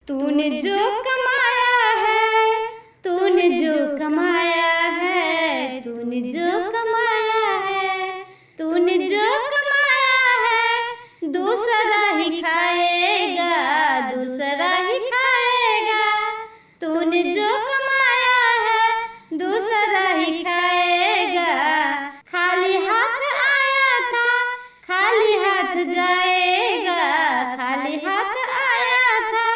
तूने जो कमाया है, तूने जो कमाया है, तूने जो कमाया है, तूने जो कमाया है, दूसरा ही खाएगा, दूसरा ही खाएगा। तूने जो कमाया है, दूसरा ही खाएगा। खाली हाथ आया था, खाली हाथ जाएगा, खाली हाथ आया था,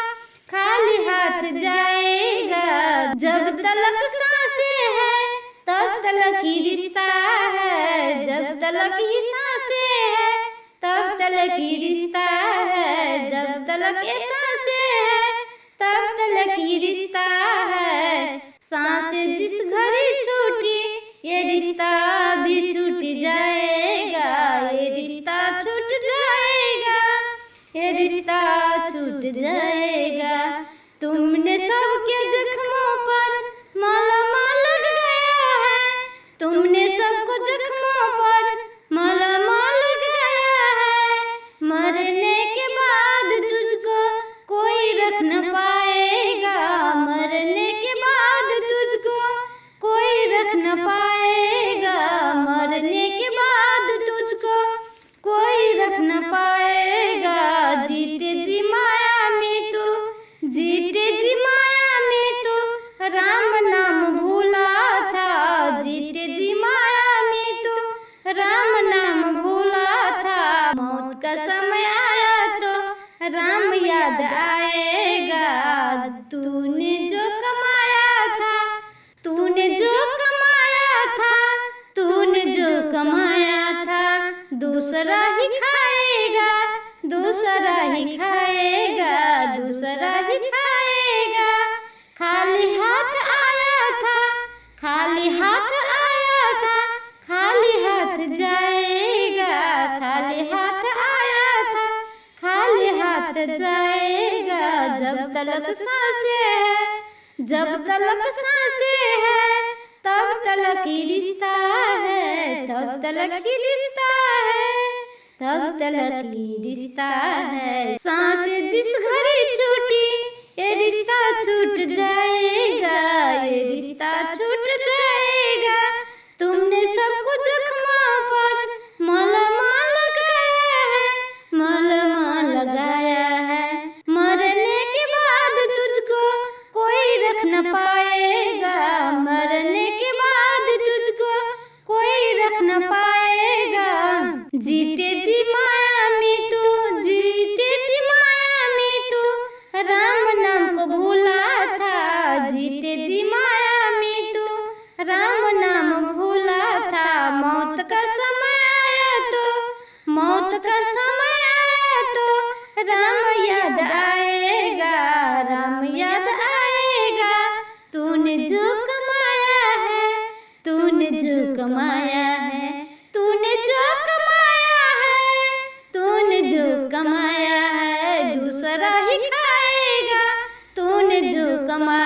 खाली हाथ जाएगा। जब तलक सांसें हैं तब तलक ही रिश्ता है, जब तलक ही सांसें हैं तब तलक ही रिश्ता है, जब तलक ये सांसें हैं तब तलक ही रिश्ता है। सांसें जिस घड़ी छूटी ये रिश्ता भी छूट जाएगा, ये रिश्ता छूट जाएगा, ये रिश्ता छूट जाएगा। तुमने सबके जख्मों पर मलहम लगाया है, तुमने सबको जख्मों पर मलहम लगाया है। मरने के बाद तुझको कोई रख न पाएगा, मरने के बाद तुझको कोई रख न पाएगा, मरने के बाद तुझको कोई रख न पाएगा। जीते जी माया में तू, जीते जी माया में तू राम नाम भूला था, जीते जी माया में तू राम नाम भूला था। मौत का समय आया तो राम याद आएगा। तूने जो कमाया था, तूने जो कमाया था, तूने जो कमाया था, दूसरा ही खाएगा, दूसरा ही खाएगा, दूसरा ही खाएगा। खाली हाथ आया था, खाली हाथ आया था, खाली हाथ जाएगा, खाली हाथ आया था, खाली हाथ जाएगा। जब तलक सांसें है, जब तलक सांसें है तब तलक ही रिश्ता है, तब तलक ही रिश्ता है, तब तलक ही रिश्ता है। सांसें जिस घड़ी छूटी ये रिश्ता छूट जाएगा, ये रिश्ता छूट जाएगा। तुमने सबको जख्मों पर मलहम लगाया है, मलहम लगाया है। मरने के बाद तुझको कोई रख न पाएगा, मरने के बाद तुझको कोई रख न पाएगा। जीते जी माया में तू, जीते जी माया में तू राम नाम को भूला था, जीते जी माया में तू राम नाम भूला था। मौत का समय आया तो, मौत का समय आया तो राम याद आएगा, राम याद आएगा। तूने जो कमाया है, तूने जो कमाया है, तूने जो कमाया है, तूने जो कमाया है, दूसरा ही खाएगा। तूने जो कमाया